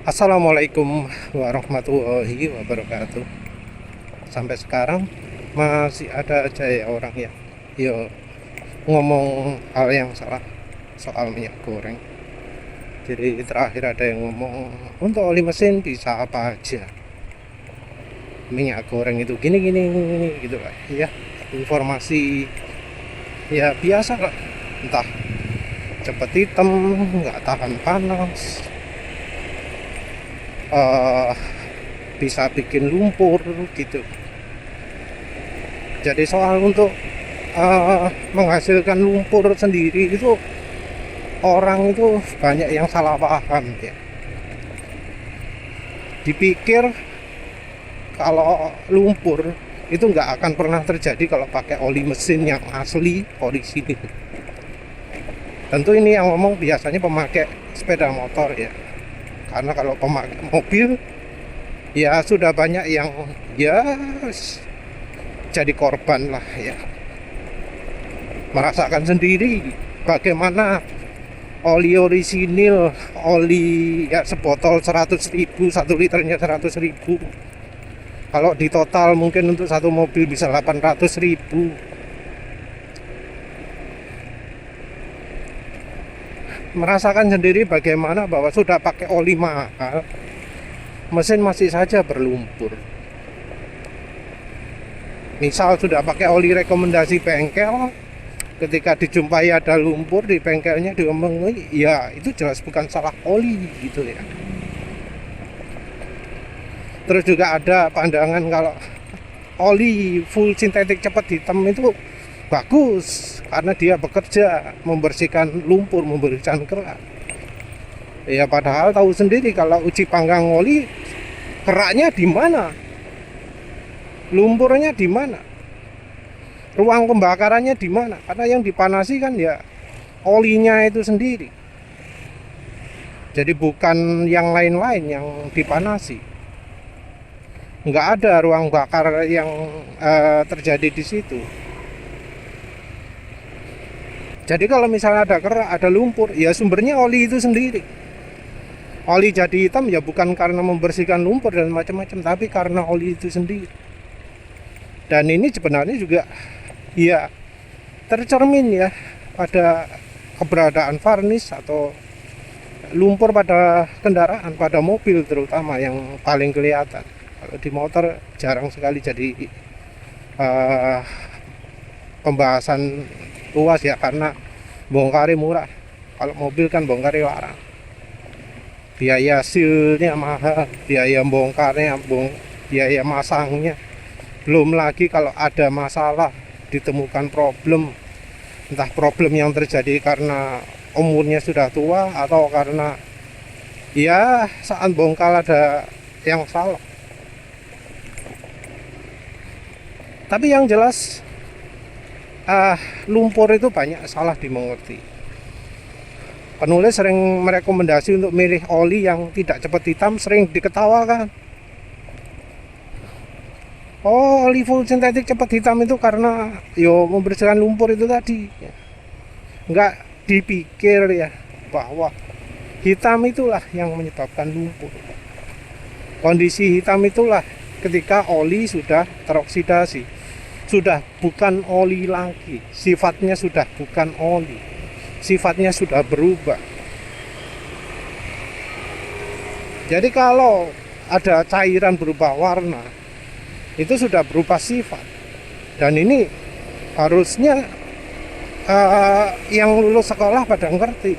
Assalamualaikum warahmatullahi wabarakatuh. Sampai sekarang masih ada aja ya orang yang ngomong hal yang salah soal minyak goreng. Jadi terakhir ada yang ngomong untuk oli mesin bisa apa aja, minyak goreng itu gini gini gini gitu lah ya. Informasi ya biasa lah, entah cepet hitam, nggak tahan panas, bisa bikin lumpur gitu. Jadi soal untuk menghasilkan lumpur sendiri itu orang itu banyak yang salah paham ya. Dipikir kalau lumpur itu nggak akan pernah terjadi kalau pakai oli mesin yang asli orisinil. Tentu ini yang ngomong biasanya pemakai sepeda motor ya, karena kalau pemakai mobil ya sudah banyak yang ya jadi korban lah ya, merasakan sendiri bagaimana oli orisinil, oli ya sebotol 100.000, 1 liternya 100.000, kalau di total mungkin untuk satu mobil bisa 800.000. Merasakan sendiri bagaimana bahwa sudah pakai oli mahal, mesin masih saja berlumpur. Misal sudah pakai oli rekomendasi bengkel, ketika dijumpai ada lumpur di bengkelnya diomong, ya itu jelas bukan salah oli gitu ya. Terus juga ada pandangan kalau oli full sintetik cepat hitam itu bagus karena dia bekerja membersihkan lumpur, membersihkan kerak. Ya padahal tahu sendiri kalau uji panggang oli, keraknya di mana, lumpurnya di mana, ruang pembakarannya di mana, karena yang dipanasi kan ya olinya itu sendiri. Jadi bukan yang lain-lain yang dipanasi. Nggak ada ruang bakar yang terjadi di situ. Jadi kalau misalnya ada kerak, ada lumpur, ya sumbernya oli itu sendiri. Oli jadi hitam ya bukan karena membersihkan lumpur dan macam-macam, tapi karena oli itu sendiri. Dan ini sebenarnya juga ya tercermin ya pada keberadaan varnish atau lumpur pada kendaraan, pada mobil terutama yang paling kelihatan. Kalau di motor jarang sekali jadi pembahasan luas ya, karena bongkarnya murah. Kalau mobil kan bongkarnya larang, biaya sealnya mahal, biaya bongkarnya, biaya masangnya. Belum lagi kalau ada masalah, ditemukan problem, entah problem yang terjadi karena umurnya sudah tua atau karena ya saat bongkar ada yang salah. Tapi yang jelas lumpur itu banyak salah dimengerti. Penulis sering merekomendasi untuk milih oli yang tidak cepat hitam, sering diketawakan. Oh, oli full sintetik cepat hitam itu karena membersihkan lumpur itu tadi. Nggak dipikir ya bahwa hitam itulah yang menyebabkan lumpur. Kondisi hitam itulah ketika oli sudah teroksidasi, sudah bukan oli lagi, sifatnya sudah bukan oli, sifatnya sudah berubah. Jadi kalau ada cairan berubah warna, itu sudah berubah sifat. Dan ini harusnya yang lulus sekolah pada ngerti,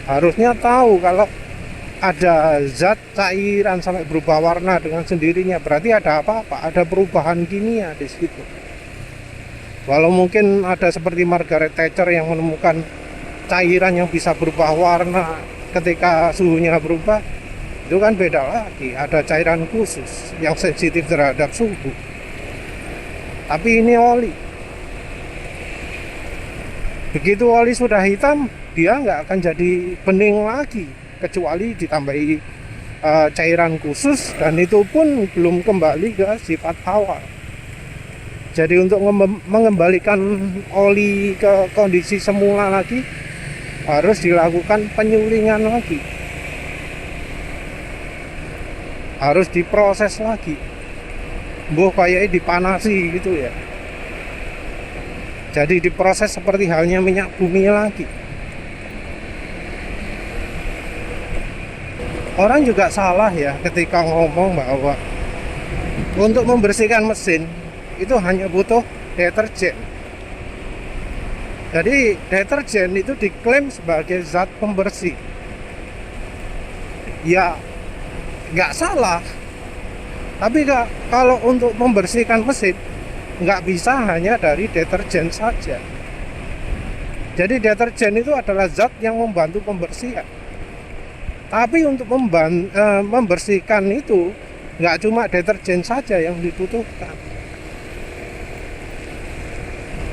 harusnya tahu kalau ada zat cairan sampai berubah warna dengan sendirinya, berarti ada apa-apa, ada perubahan kimia di situ. Walau mungkin ada seperti Margaret Thatcher yang menemukan cairan yang bisa berubah warna ketika suhunya berubah, itu kan beda lagi. Ada cairan khusus yang sensitif terhadap suhu. Tapi ini oli. Begitu oli sudah hitam, dia nggak akan jadi bening lagi, kecuali ditambahi cairan khusus, dan itu pun belum kembali ke sifat awal. Jadi untuk mengembalikan oli ke kondisi semula lagi, harus dilakukan penyulingan lagi, harus diproses lagi, kayaknya dipanasi gitu ya, jadi diproses seperti halnya minyak bumi lagi. Orang juga salah ya ketika ngomong bahwa untuk membersihkan mesin itu hanya butuh deterjen. Jadi deterjen itu diklaim sebagai zat pembersih. Ya nggak salah. Tapi kalau untuk membersihkan mesin nggak bisa hanya dari deterjen saja. Jadi deterjen itu adalah zat yang membantu pembersihan. Tapi untuk membersihkan itu nggak cuma deterjen saja yang dibutuhkan.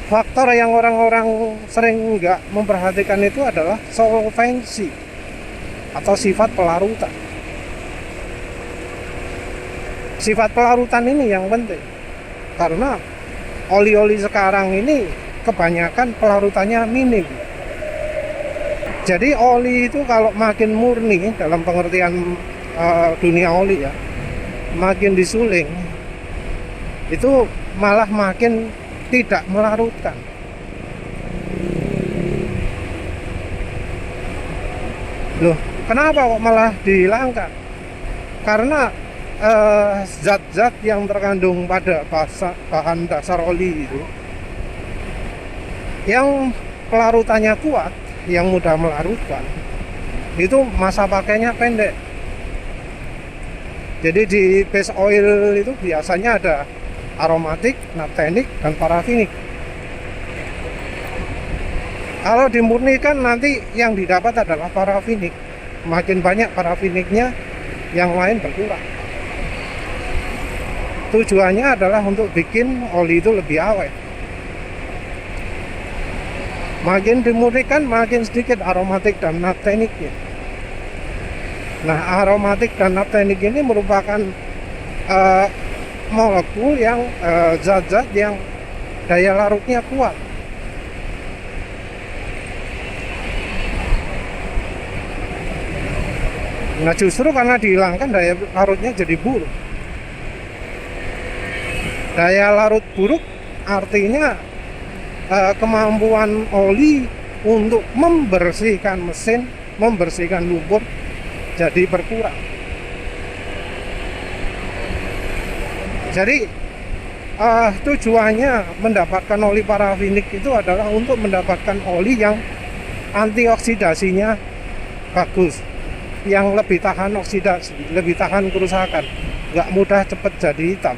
Faktor yang orang-orang sering nggak memperhatikan itu adalah solvensi atau sifat pelarutan. Sifat pelarutan ini yang penting, karena oli-oli sekarang ini kebanyakan pelarutannya minim. Jadi oli itu kalau makin murni dalam pengertian dunia oli ya, makin disuling, itu malah makin tidak melarutkan. Loh, kenapa kok malah dihilangkan? Karena zat-zat yang terkandung pada bahan dasar oli itu, yang pelarutannya kuat, yang mudah melarutkan, itu masa pakainya pendek. Jadi di base oil itu biasanya ada aromatik, naphtenik, dan parafinik. Kalau dimurnikan nanti yang didapat adalah parafinik. Makin banyak parafiniknya, yang lain berkurang. Tujuannya adalah untuk bikin oli itu lebih awet. Makin dimurnikan, makin sedikit aromatik dan naphteniknya. Nah, aromatik dan naphtenik ini merupakan molekul yang zat-zat yang daya larutnya kuat. Nah, justru karena dihilangkan daya larutnya jadi buruk. Daya larut buruk artinya kemampuan oli untuk membersihkan mesin, membersihkan lumpur jadi berkurang. Jadi tujuannya mendapatkan oli parafinik itu adalah untuk mendapatkan oli yang antioksidasinya bagus, yang lebih tahan oksidasi, lebih tahan kerusakan, nggak mudah cepat jadi hitam.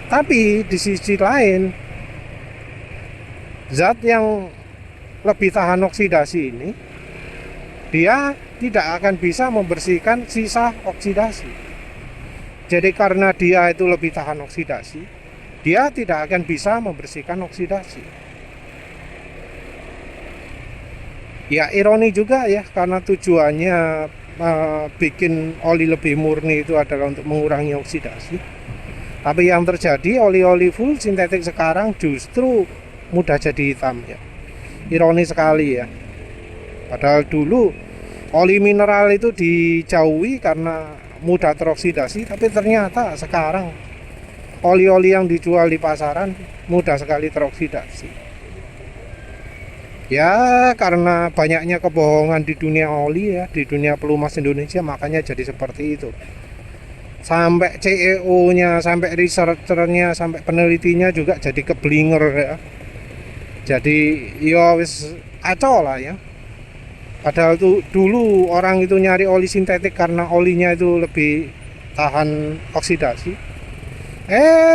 Tapi di sisi lain, zat yang lebih tahan oksidasi ini, dia tidak akan bisa membersihkan sisa oksidasi. Jadi karena dia itu lebih tahan oksidasi, dia tidak akan bisa membersihkan oksidasi. Ya ironi juga ya, karena tujuannya bikin oli lebih murni itu adalah untuk mengurangi oksidasi. Tapi yang terjadi, oli-oli full sintetik sekarang justru mudah jadi hitam ya. Ironi sekali ya. Padahal dulu oli mineral itu dijauhi karena mudah teroksidasi, tapi ternyata sekarang oli-oli yang dijual di pasaran mudah sekali teroksidasi. Ya karena banyaknya kebohongan di dunia oli ya, di dunia pelumas Indonesia, makanya jadi seperti itu. Sampai CEO-nya, sampai researcher-nya, sampai penelitinya juga jadi keblinger ya. Jadi ya wis kacau lah ya. Padahal tuh dulu orang itu nyari oli sintetik karena olinya itu lebih tahan oksidasi.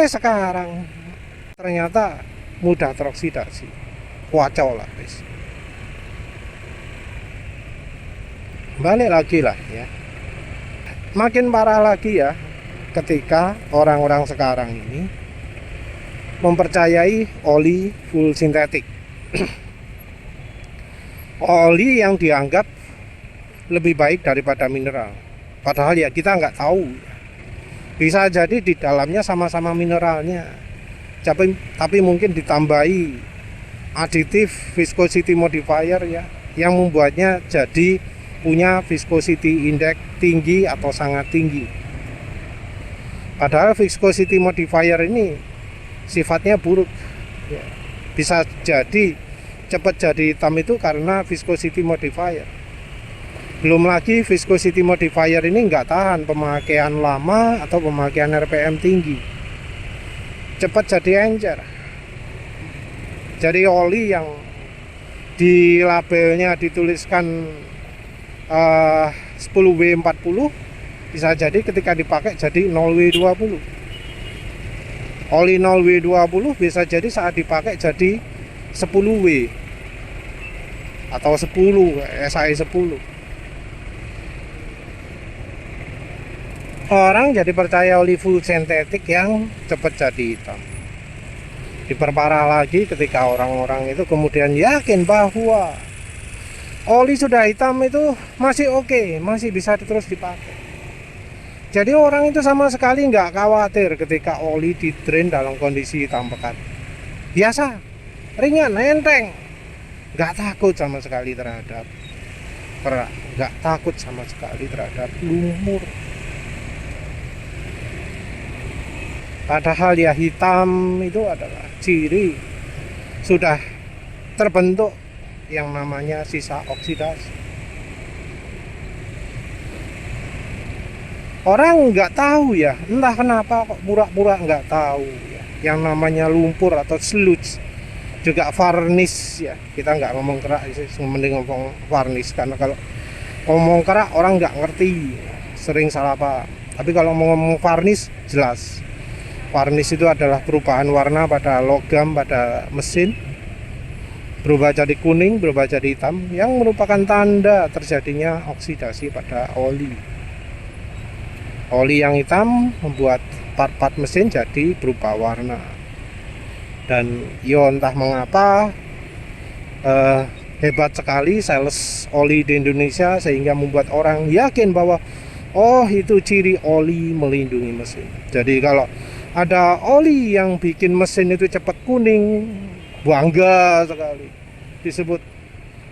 Sekarang ternyata mudah teroksidasi. Kacau lah guys. Balik lagi lah ya. Makin parah lagi ya ketika orang-orang sekarang ini mempercayai oli full sintetik. Oli yang dianggap lebih baik daripada mineral. Padahal ya kita nggak tahu. Bisa jadi di dalamnya sama-sama mineralnya, tapi mungkin ditambahi aditif viscosity modifier ya, yang membuatnya jadi punya viscosity index tinggi atau sangat tinggi. Padahal viscosity modifier ini sifatnya buruk ya. Bisa jadi cepat jadi hitam itu karena viscosity modifier. Belum lagi viscosity modifier ini nggak tahan pemakaian lama atau pemakaian RPM tinggi, cepat jadi encer. Jadi oli yang di labelnya dituliskan 10W40 bisa jadi ketika dipakai jadi 0W20. Oli 0W20 bisa jadi saat dipakai jadi 10W atau 10 SAE 10. Orang jadi percaya oli full sintetik yang cepat jadi hitam. Diperparah lagi ketika orang-orang itu kemudian yakin bahwa oli sudah hitam itu masih oke, masih bisa terus dipakai. Jadi orang itu sama sekali nggak khawatir ketika oli di drain dalam kondisi hitam pekat. Biasa, ringan, enteng, nggak takut sama sekali terhadap perak, nggak takut sama sekali terhadap lumur. Padahal ya hitam itu adalah ciri sudah terbentuk yang namanya sisa oksidasi. Orang nggak tahu ya, entah kenapa kok pura-pura nggak tahu ya. Yang namanya lumpur atau sludge, juga varnish ya. Kita nggak ngomong kerak, mending ngomong varnish karena kalau ngomong kerak orang nggak ngerti, sering salah paham. Tapi kalau mau ngomong varnish jelas. Varnish itu adalah perubahan warna pada logam pada mesin, berubah jadi kuning, berubah jadi hitam, yang merupakan tanda terjadinya oksidasi pada oli. Oli yang hitam membuat part-part mesin jadi berubah warna. Dan yo entah mengapa hebat sekali sales oli di Indonesia sehingga membuat orang yakin bahwa oh itu ciri oli melindungi mesin. Jadi kalau ada oli yang bikin mesin itu cepat kuning, bangga sekali disebut,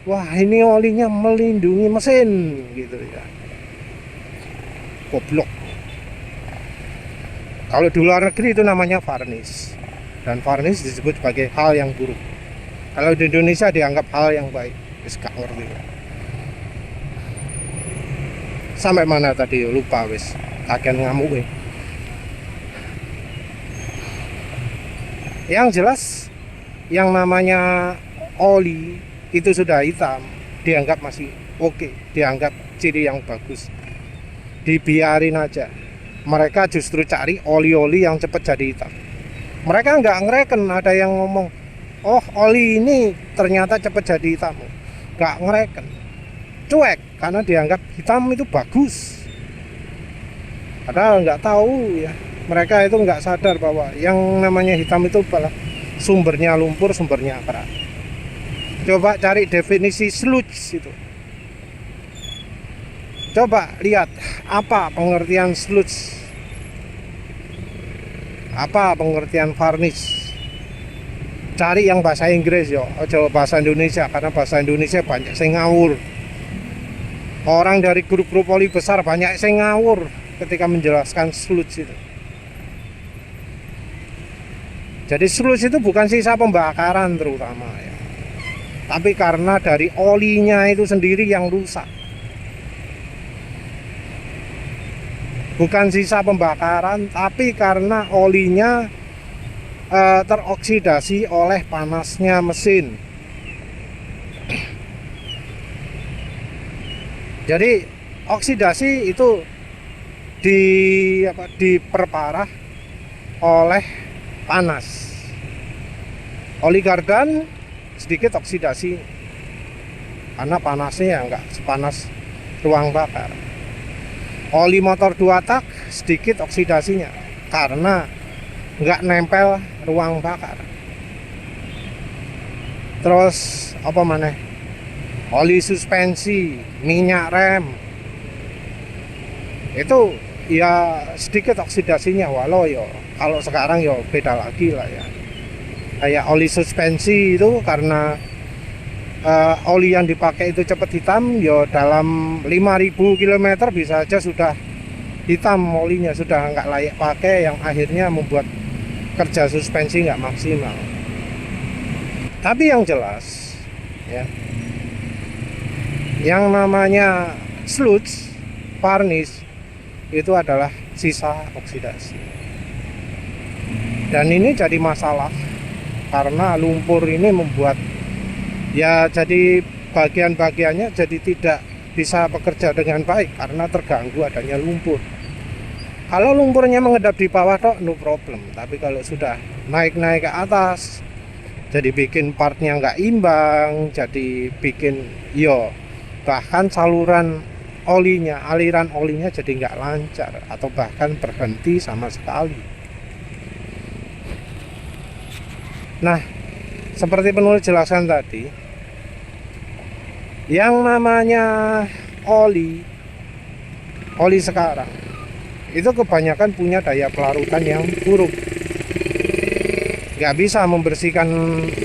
wah ini olinya melindungi mesin gitu ya. Goblok. Kalau di luar negeri itu namanya varnish, dan varnish disebut sebagai hal yang buruk. Kalau di Indonesia dianggap hal yang baik. Wis gak ngerti ya. Sampai mana tadi lupa wis, kakean ngamuk. Yang jelas yang namanya oli itu sudah hitam dianggap masih oke, dianggap ciri yang bagus, dibiarin aja. Mereka justru cari oli-oli yang cepat jadi hitam. Mereka nggak ngereken ada yang ngomong, oh oli ini ternyata cepat jadi hitam. Nggak ngereken, cuek, karena dianggap hitam itu bagus. Padahal nggak tahu ya, mereka itu nggak sadar bahwa yang namanya hitam itu adalah sumbernya lumpur, sumbernya kerak. Coba cari definisi sludge itu. Coba lihat apa pengertian sludge, apa pengertian varnish. Cari yang bahasa Inggris yo, coba bahasa Indonesia, karena bahasa Indonesia banyak sing ngawur. Orang dari grup-grup oli besar banyak sing ngawur ketika menjelaskan sludge itu. Jadi sludge itu bukan sisa pembakaran terutama ya, tapi karena dari olinya itu sendiri yang rusak. Bukan sisa pembakaran, tapi karena olinya teroksidasi oleh panasnya mesin. Jadi oksidasi itu diperparah oleh panas. Oli gardan sedikit oksidasi karena panasnya nggak sepanas ruang bakar. Oli motor 2 tak sedikit oksidasinya karena nggak nempel ruang bakar. Terus apa mana? Oli suspensi, minyak rem itu ya sedikit oksidasinya, walau yo kalau sekarang yo beda lagi lah ya. Kayak oli suspensi itu karena oli yang dipakai itu cepat hitam, ya dalam 5.000 km bisa aja sudah hitam olinya, sudah nggak layak pakai, yang akhirnya membuat kerja suspensi nggak maksimal. Tapi yang jelas ya, yang namanya sludge, varnish itu adalah sisa oksidasi, dan ini jadi masalah karena lumpur ini membuat ya, jadi bagian-bagiannya jadi tidak bisa bekerja dengan baik karena terganggu adanya lumpur. Kalau lumpurnya mengendap di bawah toh no problem, tapi kalau sudah naik-naik ke atas jadi bikin partnya nggak imbang, jadi bikin bahkan saluran olinya, aliran olinya jadi nggak lancar atau bahkan berhenti sama sekali. Nah, seperti penulis jelaskan tadi, yang namanya oli sekarang itu kebanyakan punya daya pelarutan yang buruk, nggak bisa membersihkan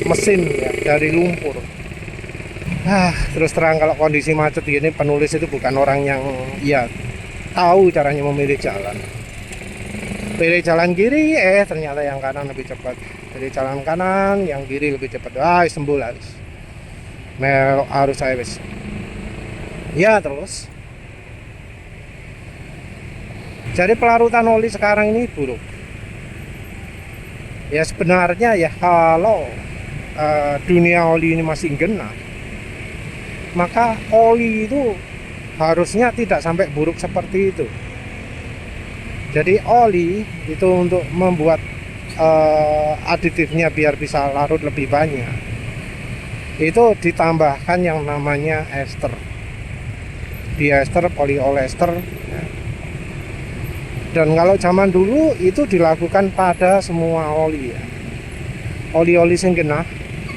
mesin ya dari lumpur. Terus terang kalau kondisi macet gini, penulis itu bukan orang yang tahu caranya memilih jalan. Pilih jalan kiri, ternyata yang kanan lebih cepat. Pilih jalan kanan, yang kiri lebih cepat. Sembuh lah. Harus saya wis. Ya terus. Jadi pelarutan oli sekarang ini buruk. Ya sebenarnya ya kalau dunia oli ini masih genah, maka oli itu harusnya tidak sampai buruk seperti itu. Jadi oli itu untuk membuat aditifnya biar bisa larut lebih banyak, itu ditambahkan yang namanya ester, diester, poliolester. Dan kalau zaman dulu itu dilakukan pada semua oli ya. Oli-oli sing genah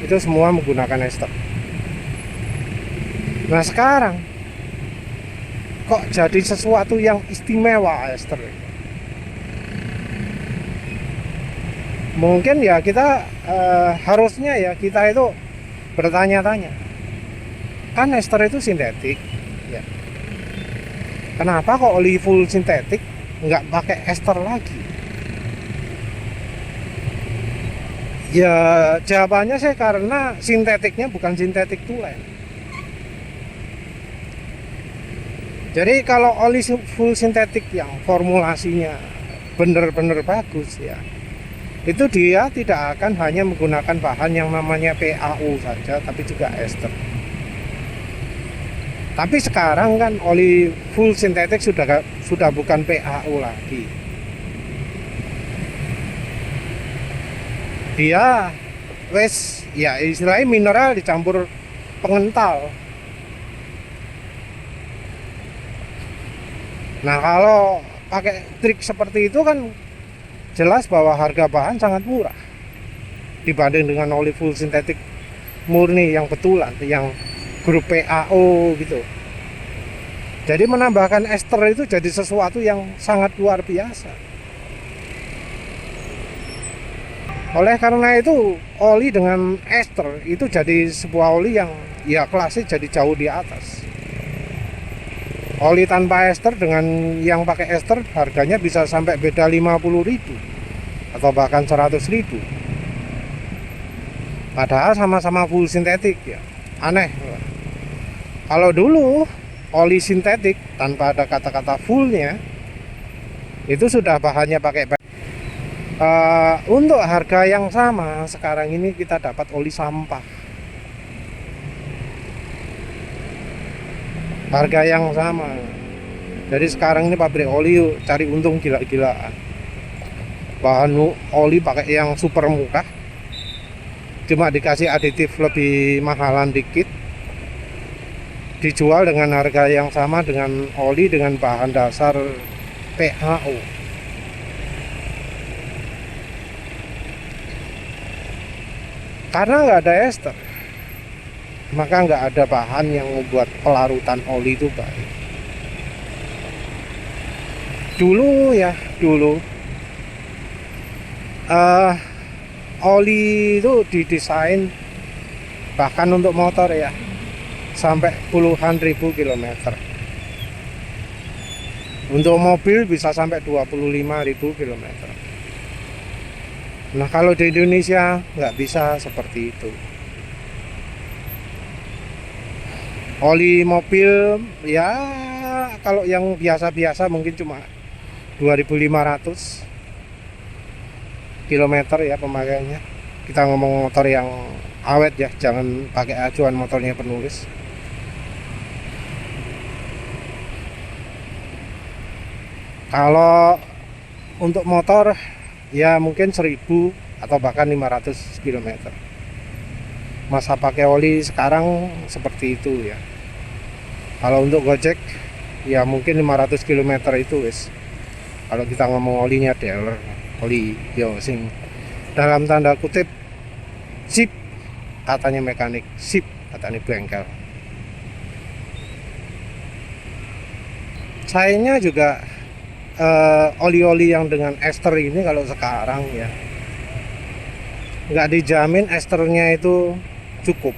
itu semua menggunakan ester. Nah sekarang kok jadi sesuatu yang istimewa ester? Mungkin ya kita harusnya ya kita itu bertanya-tanya, kan ester itu sintetik ya. Kenapa kok oli full sintetik nggak pakai ester lagi? Ya jawabannya sih karena sintetiknya bukan sintetik tulen. Jadi kalau oli full sintetik yang formulasinya bener-bener bagus ya, itu dia tidak akan hanya menggunakan bahan yang namanya PAU saja, tapi juga ester. Tapi sekarang kan oli full sintetik sudah bukan PAU lagi. Dia ya istilahnya mineral dicampur pengental. Nah, kalau pakai trik seperti itu kan jelas bahwa harga bahan sangat murah dibanding dengan oli full sintetik murni yang betulan, yang grup PAO gitu. Jadi menambahkan ester itu jadi sesuatu yang sangat luar biasa. Oleh karena itu oli dengan ester itu jadi sebuah oli yang ya klasik, jadi jauh di atas. Oli tanpa ester dengan yang pakai ester harganya bisa sampai beda 50.000 atau bahkan 100.000. Padahal sama-sama full sintetik ya. Aneh. Kalau dulu oli sintetik tanpa ada kata-kata fullnya itu sudah bahannya pakai untuk harga yang sama, sekarang ini kita dapat oli sampah. Harga yang sama. Jadi sekarang ini pabrik oli cari untung gila-gilaan. Bahan oli pakai yang super murah, cuma dikasih aditif lebih mahalan dikit, dijual dengan harga yang sama dengan oli dengan bahan dasar PAO. Karena nggak ada ester, maka nggak ada bahan yang membuat pelarutan oli itu baik. Dulu oli itu didesain bahkan untuk motor ya sampai puluhan ribu kilometer. Untuk mobil bisa sampai 25.000 kilometer. Nah kalau di Indonesia nggak bisa seperti itu. Oli mobil ya kalau yang biasa-biasa mungkin cuma 2.500 kilometer ya pemakaiannya. Kita ngomong motor yang awet ya, jangan pakai acuan motornya penulis. Kalau untuk motor ya mungkin 1000 atau bahkan 500 km. Masa pakai oli sekarang seperti itu ya. Kalau untuk Gojek ya mungkin 500 km itu wis. Kalau kita ngomong olinya dealer, oli yo sing dalam tanda kutip sip katanya mekanik, sip katanya bengkel. Sayangnya juga oli-oli yang dengan ester ini kalau sekarang ya nggak dijamin esternya itu cukup.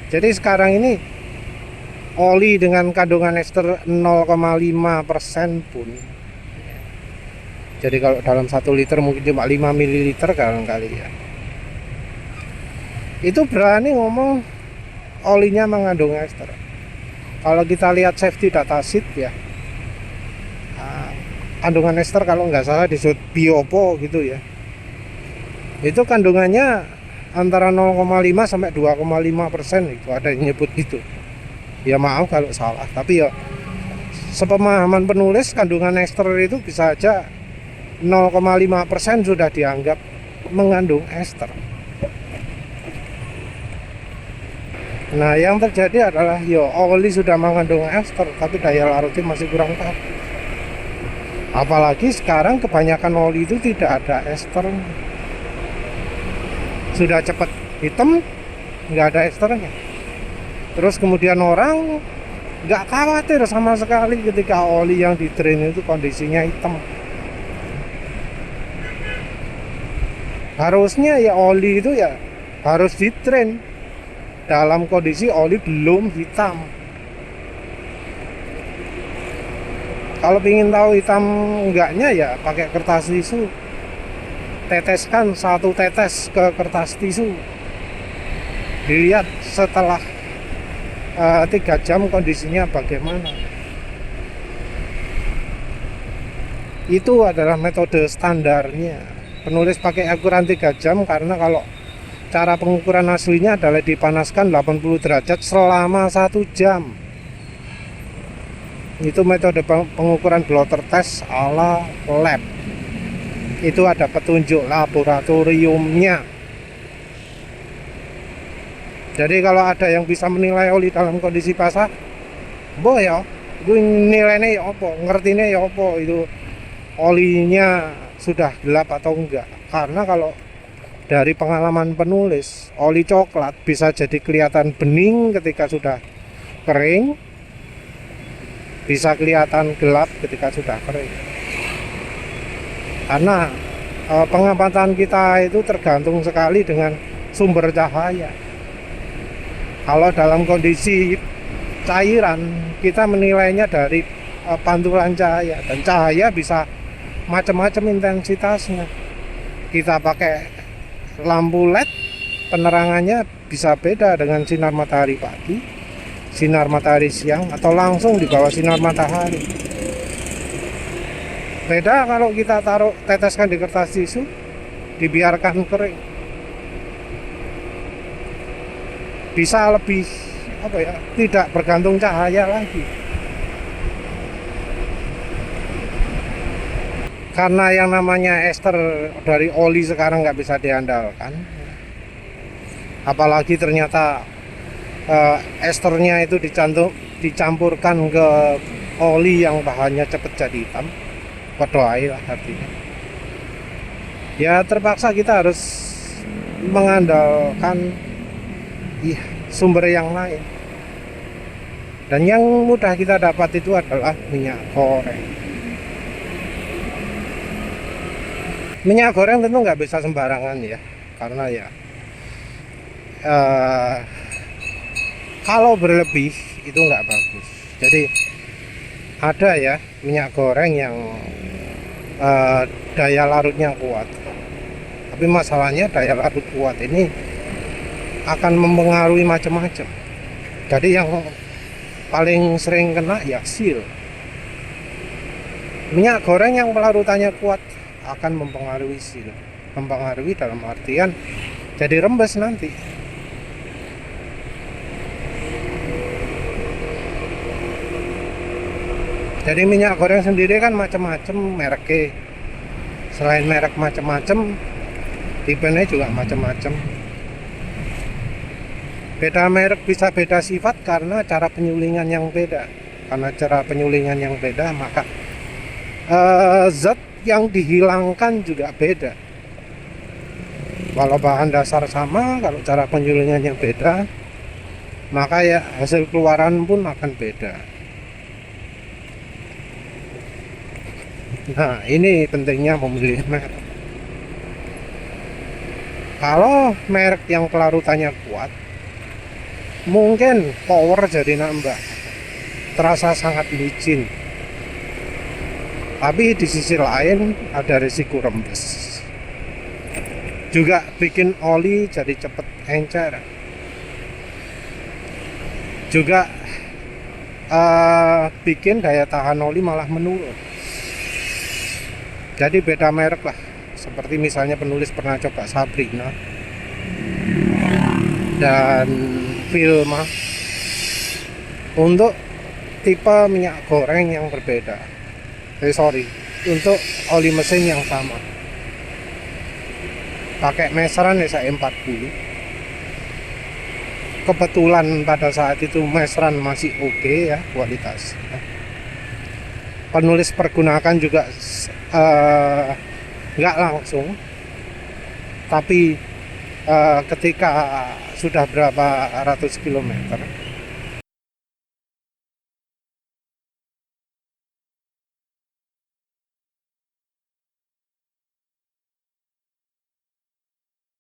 Jadi sekarang ini oli dengan kandungan ester 0,5% pun, jadi kalau dalam 1 liter mungkin cuma 5 ml kali ya, itu berani ngomong olinya mengandung ester. Kalau kita lihat safety data sheet ya, kandungan ester kalau nggak salah disebut biopo gitu ya, itu kandungannya antara 0,5 sampai 2,5%, itu ada yang nyebut gitu. Ya maaf kalau salah, tapi ya sepemahaman penulis kandungan ester itu bisa aja 0,5% sudah dianggap mengandung ester. Nah yang terjadi adalah oli sudah mengandung ester tapi daya larutnya masih kurang tahu. Apalagi sekarang kebanyakan oli itu tidak ada ester, sudah cepat hitam, nggak ada esternya. Terus kemudian orang nggak khawatir sama sekali ketika oli yang di drain itu kondisinya hitam. Harusnya ya oli itu ya harus di drain dalam kondisi oli belum hitam. Kalau ingin tahu hitam enggaknya ya pakai kertas tisu, teteskan 1 tetes ke kertas tisu, dilihat setelah 3 jam kondisinya bagaimana. Itu adalah metode standarnya. Penulis pakai ukuran 3 jam karena kalau cara pengukuran aslinya adalah dipanaskan 80 derajat selama 1 jam. Itu metode pengukuran blotter test ala lab. Itu ada petunjuk laboratoriumnya. Jadi kalau ada yang bisa menilai oli dalam kondisi basah, boh ya, gue nilainya ya apa, ngertinya ya apa itu olinya sudah gelap atau enggak. Karena kalau dari pengalaman penulis, oli coklat bisa jadi kelihatan bening ketika sudah kering, bisa kelihatan gelap ketika sudah kering. Karena pengamatan kita itu tergantung sekali dengan sumber cahaya. Kalau dalam kondisi cairan, kita menilainya dari pantulan cahaya, dan cahaya bisa macam-macam intensitasnya. Kita pakai lampu LED, penerangannya bisa beda dengan sinar matahari pagi, sinar matahari siang, atau langsung di bawah sinar matahari. Beda kalau kita taruh, teteskan di kertas tisu, dibiarkan kering, bisa lebih tidak bergantung cahaya lagi. Karena yang namanya ester dari oli sekarang nggak bisa diandalkan, apalagi ternyata esternya itu dicampurkan ke oli yang bahannya cepat jadi hitam, berdoai lah artinya. Ya terpaksa kita harus mengandalkan sumber yang lain, dan yang mudah kita dapat itu adalah minyak goreng. Minyak goreng tentu nggak bisa sembarangan ya. karena ya eh, kalau berlebih itu nggak bagus. Jadi ada ya minyak goreng yang daya larutnya kuat, tapi masalahnya daya larut kuat ini akan mempengaruhi macam-macam. Jadi yang paling sering kena ya seal. Minyak goreng yang pelarutannya kuat akan mempengaruhi seal. Mempengaruhi dalam artian jadi rembes nanti. Jadi minyak goreng sendiri kan macam-macam mereknya. Selain merek macam-macam, tipenya juga macam-macam. Beda merek bisa beda sifat karena cara penyulingan yang beda. Karena cara penyulingan yang beda, maka zat yang dihilangkan juga beda. Walau bahan dasar sama, kalau cara penyulingan yang beda, maka ya hasil keluaran pun akan beda. Nah, ini pentingnya memilih merek. Kalau merek yang pelarutannya kuat, mungkin power jadi nambah, terasa sangat licin. Tapi di sisi lain ada risiko rembes. Juga bikin oli jadi cepet encer. Juga bikin daya tahan oli malah menurun. Jadi beda merek lah. Seperti misalnya penulis pernah coba Sabrina dan Vilma untuk tipe minyak goreng yang berbeda. Untuk oli mesin yang sama. Pakai meseran SE40. Kebetulan pada saat itu meseran masih oke ya kualitasnya. Penulis pergunakan juga nggak langsung, tapi ketika sudah berapa ratus kilometer